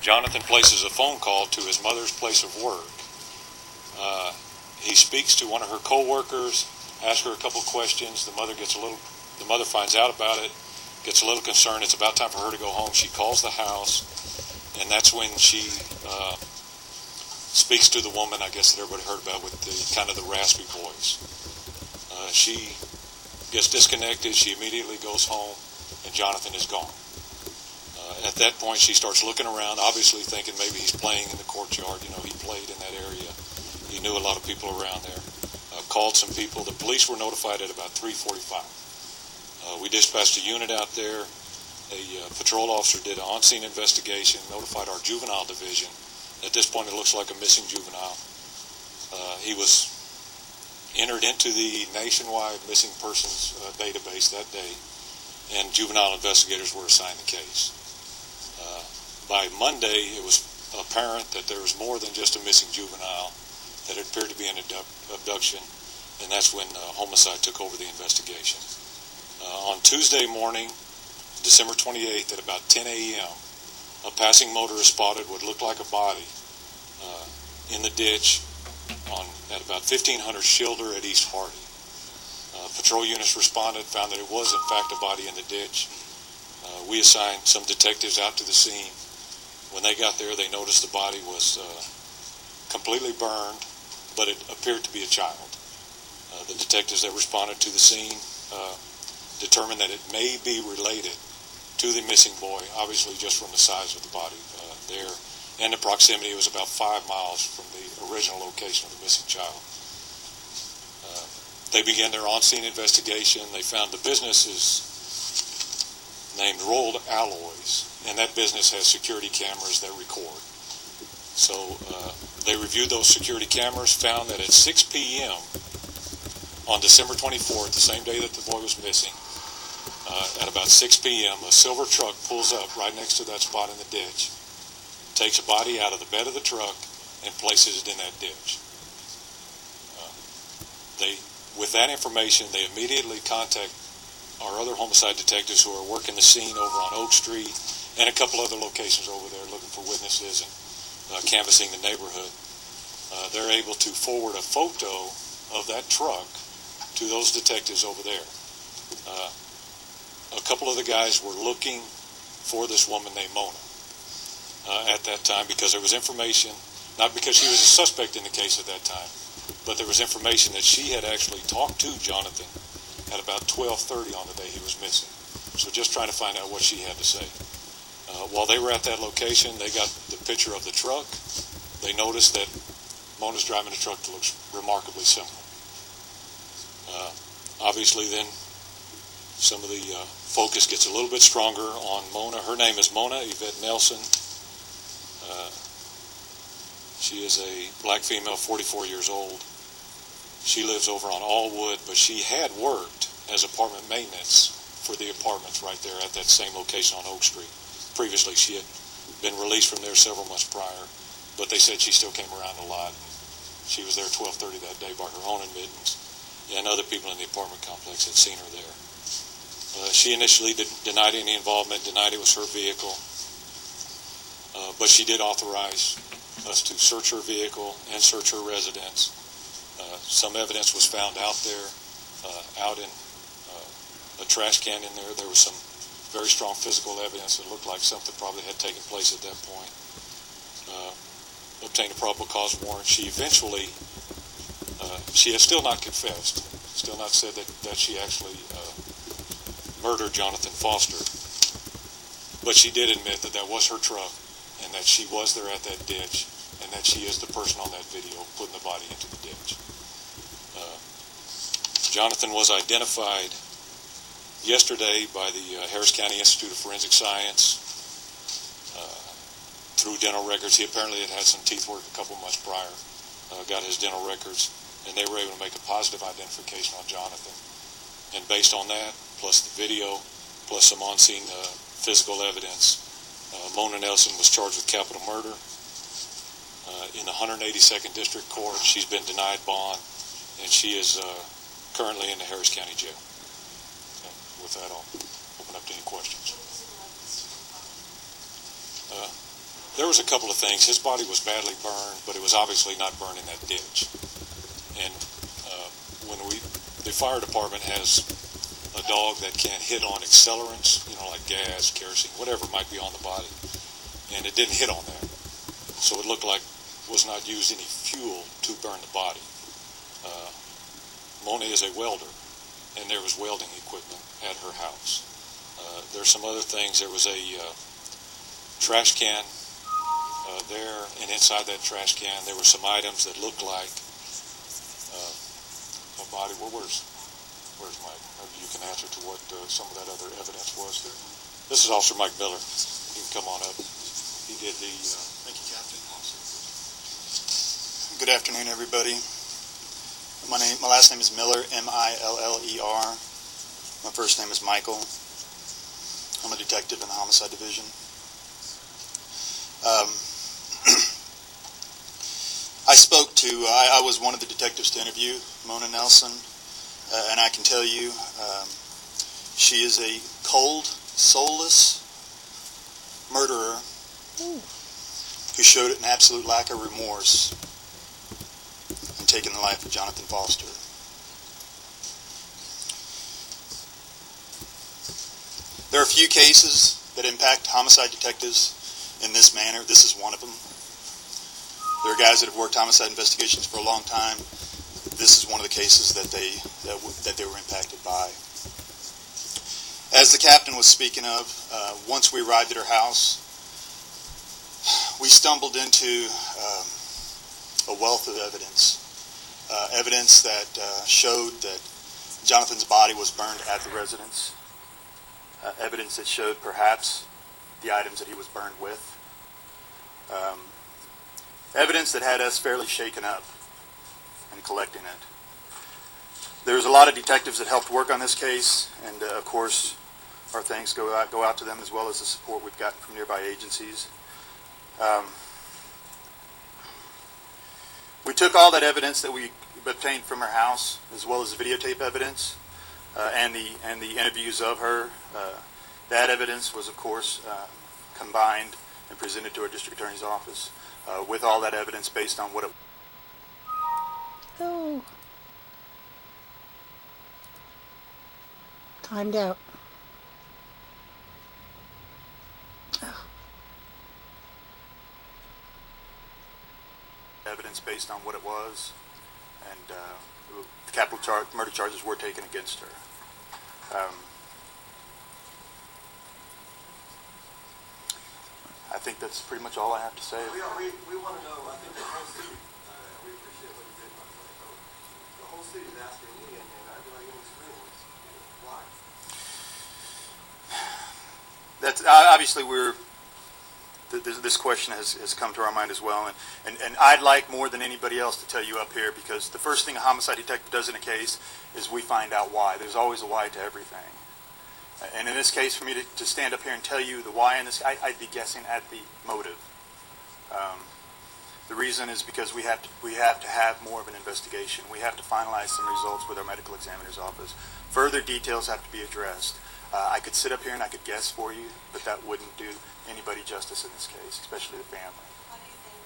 Jonathan places a phone call to his mother's place of work. He speaks to one of her co-workers, asks her a couple questions. The mother finds out about it, gets a little concerned. It's about time for her to go home. She calls the house, and that's when she speaks to the woman, I guess, that everybody heard about with the kind of the raspy voice. She gets disconnected. She immediately goes home, and Jonathan is gone. At that point, she starts looking around, obviously thinking maybe he's playing in the courtyard. You know, he played in that area. He knew a lot of people around there. Called some people. The police were notified at about 3:45. We dispatched a unit out there. A patrol officer did an on-scene investigation, notified our juvenile division. At this point, it looks like a missing juvenile. He was entered into the nationwide missing persons database that day, and juvenile investigators were assigned the case. By Monday, it was apparent that there was more than just a missing juvenile, that it appeared to be an abduction, and that's when homicide took over the investigation. On Tuesday morning, December 28th, at about 10 a.m., a passing motorist spotted what looked like a body in the ditch at about 1500 Schilder at East Hardy. Patrol units responded, found that it was in fact a body in the ditch. We assigned some detectives out to the scene. When they got there, they noticed the body was completely burned, but it appeared to be a child. The detectives that responded to the scene determined that it may be related to the missing boy, obviously just from the size of the body there, and the proximity. It was about 5 miles from the original location of the missing child. They began their on-scene investigation. They found the business is named Rolled Alloys, and that business has security cameras that record. So they reviewed those security cameras, found that at 6 p.m. on December 24th, the same day that the boy was missing, at about 6 p.m., a silver truck pulls up right next to that spot in the ditch, takes a body out of the bed of the truck, and places it in that ditch. With that information, they immediately contact our other homicide detectives who are working the scene over on Oak Street and a couple other locations over there looking for witnesses and canvassing the neighborhood. They're able to forward a photo of that truck to those detectives over there. A couple of the guys were looking for this woman named Mona at that time because there was information, not because she was a suspect in the case at that time, but there was information that she had actually talked to Jonathan at about 12:30 on the day he was missing. So just trying to find out what she had to say. While they were at that location, they got the picture of the truck. They noticed that Mona's driving a truck that looks remarkably similar. Obviously then, some of the focus gets a little bit stronger on Mona. Her name is Mona Yvette Nelson. She is a black female, 44 years old. She lives over on Allwood, but she had worked as apartment maintenance for the apartments right there at that same location on Oak Street. Previously, she had been released from there several months prior, but they said she still came around a lot. She was there 12:30 that day by her own admittance, and other people in the apartment complex had seen her there. She initially denied any involvement, denied it was her vehicle, but she did authorize us to search her vehicle and search her residence. Some evidence was found out there, out in a trash can in there. There was some very strong physical evidence that looked like something probably had taken place at that point. Obtained a probable cause warrant. She eventually, she has still not confessed, still not said that she actually murdered Jonathan Foster, but she did admit that that was her truck and that she was there at that ditch and that she is the person on that video putting the body into the ditch. Jonathan was identified yesterday by the Harris County Institute of Forensic Science through dental records. He apparently had had some teeth work a couple months prior, got his dental records, and they were able to make a positive identification on Jonathan. And based on that, plus the video, plus some on-scene physical evidence, Mona Nelson was charged with capital murder in the 182nd District Court. She's been denied bond, and she is currently in the Harris County Jail. And with that, I'll open up to any questions. There was a couple of things. His body was badly burned, but it was obviously not burned in that ditch. And when the fire department has a dog that can hit on accelerants, like gas, kerosene, whatever might be on the body, and it didn't hit on that. So it looked like was not used any fuel to burn the body. Mona is a welder, and there was welding equipment at her house. There's some other things. There was a trash can there, and inside that trash can there were some items that looked like a body. Where's Mike? Maybe you can answer to what some of that other evidence was there. This is Officer Mike Miller. You can come on up. He did the... Thank you, Captain. Good afternoon, everybody. My last name is Miller, M-I-L-L-E-R. My first name is Michael. I'm a detective in the Homicide Division. I was one of the detectives to interview Mona Nelson, and I can tell you she is a cold, soulless murderer who showed an absolute lack of remorse in taking the life of Jonathan Foster. There are a few cases that impact homicide detectives in this manner. This is one of them. There are guys that have worked homicide investigations for a long time. This is one of the cases that they were impacted by. As the captain was speaking of, once we arrived at her house, we stumbled into a wealth of evidence. Evidence that showed that Jonathan's body was burned at the residence. Evidence that showed perhaps the items that he was burned with. Evidence that had us fairly shaken up and collecting it. There was a lot of detectives that helped work on this case, and of course our thanks go out to them, as well as the support we've gotten from nearby agencies. We took all that evidence that we obtained from her house, as well as the videotape evidence and the interviews of her. That evidence was, of course, combined and presented to our district attorney's office with all that evidence based on what it. Oh. Timed out. Oh. Evidence based on what it was, and the capital murder charges were taken against her. I think that's pretty much all I have to say. We want to know, I think the whole city, we appreciate what you did, by the way. The whole city is asking me, and I really don't experience why. That's obviously this question has come to our mind as well, and I'd like more than anybody else to tell you up here, because the first thing a homicide detective does in a case is we find out why. There's always a why to everything. And in this case, for me to stand up here and tell you the why in this, I'd be guessing at the motive. The reason is because we have to have more of an investigation. We have to finalize some results with our medical examiner's office. Further details have to be addressed. I could sit up here and I could guess for you, but that wouldn't do anybody justice in this case, especially the family. What do you think?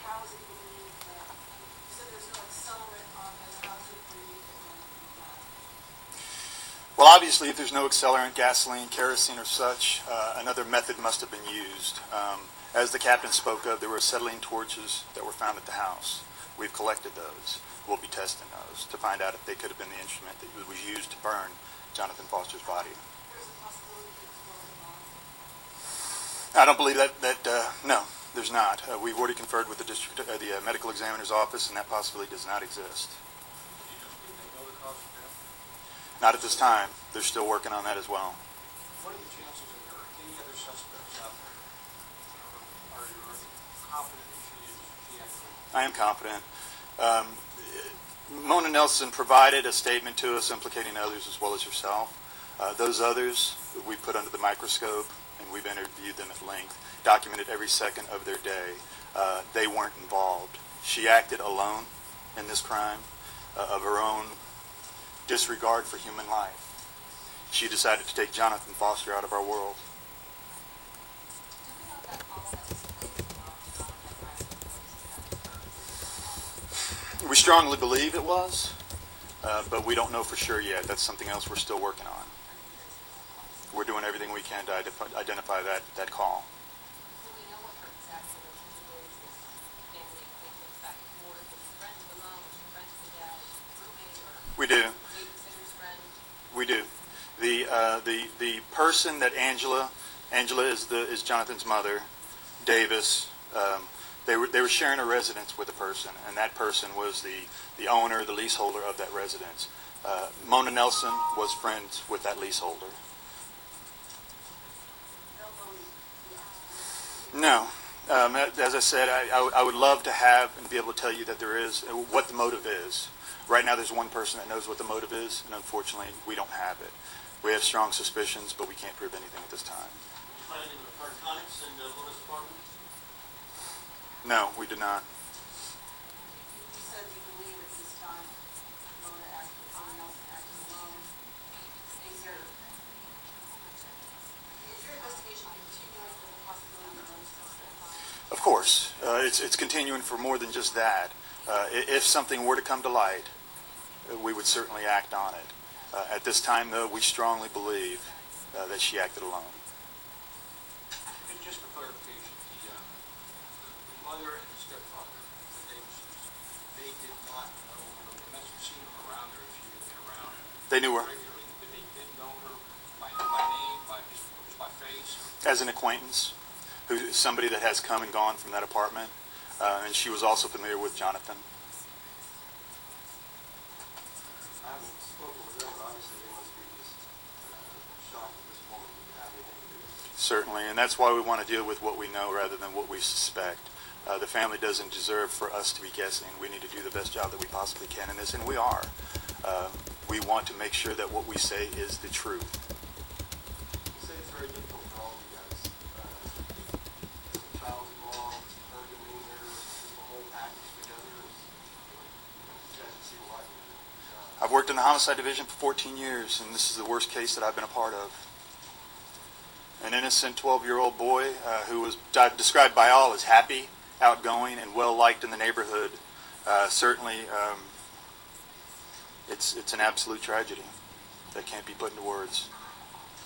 How is it believed that you said there's no accelerant on this? How is it believed that? Well, obviously, if there's no accelerant, gasoline, kerosene, or such, another method must have been used. As the captain spoke of, there were acetylene torches that were found at the house. We've collected those. We'll be testing those to find out if they could have been the instrument that was used to burn Jonathan Foster's body. There's a possibility that it's going on. I don't believe that no, there's not. We've already conferred with the medical examiner's office, and that possibility does not exist. Not at this time. They're still working on that as well. What are the chances that there are any other suspects out there? Are you confident that she actually... I am confident. Mona Nelson provided a statement to us implicating others as well as herself. Those others we put under the microscope, and we've interviewed them at length, documented every second of their day. They weren't involved. She acted alone in this crime of her own disregard for human life. She decided to take Jonathan Foster out of our world. Do we know that all that was We strongly believe it was, but we don't know for sure yet. That's something else we're still working on. We're doing everything we can to identify that call. Do we know what her exact relationship is? Family acquaintance back and forth? Was she friends with the mom? Was she friends with the dad? Roommate or We do. babysitter's friend? We do. The person that Angela is Jonathan's mother, Davis. They were sharing a residence with a person, and that person was the owner, the leaseholder of that residence. Mona Nelson was friends with that leaseholder. No. As I said, I would love to have and be able to tell you that there is, what the motive is. Right now there's one person that knows what the motive is, and unfortunately we don't have it. We have strong suspicions, but we can't prove anything at this time. Planning in the narcotics in Mona's apartment? No, we do not. You said you believe at this time Mona acted, someone else acted alone. Is your investigation continuing for the possibility of Mona's suspect? Of course. It's continuing for more than just that. If something were to come to light, we would certainly act on it. At this time, though, we strongly believe that she acted alone. And just for clarification, the mother and the stepfather, the Davises, they did not know her. You must have seen them around her if she had been around They knew her regularly, but they didn't know her by name, just by face. as an acquaintance, somebody that has come and gone from that apartment, and she was also familiar with Jonathan. I haven't spoken with them, but obviously they must be just shocked at this moment to have anything to do with it. Certainly, and that's why we want to deal with what we know rather than what we suspect. The family doesn't deserve for us to be guessing. We need to do the best job that we possibly can in this, and we are. We want to make sure that what we say is the truth. You say it's very difficult for all of you guys. The child's involved, her demeanor, the whole package together is, you guys can see why. I've worked in the homicide division for 14 years, and this is the worst case that I've been a part of. An innocent 12-year-old boy who was described by all as happy, outgoing, and well-liked in the neighborhood. Certainly, it's an absolute tragedy that can't be put into words.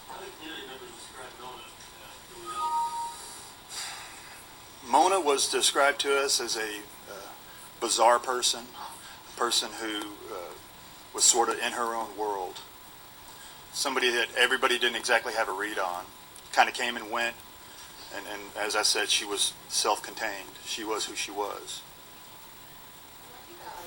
How do community members describe Mona? Do we know? Mona was described to us as a bizarre person, a person who was sort of in her own world. Somebody that everybody didn't exactly have a read on. Kind of came and went, and as I said, she was self-contained. She was who she was. You guys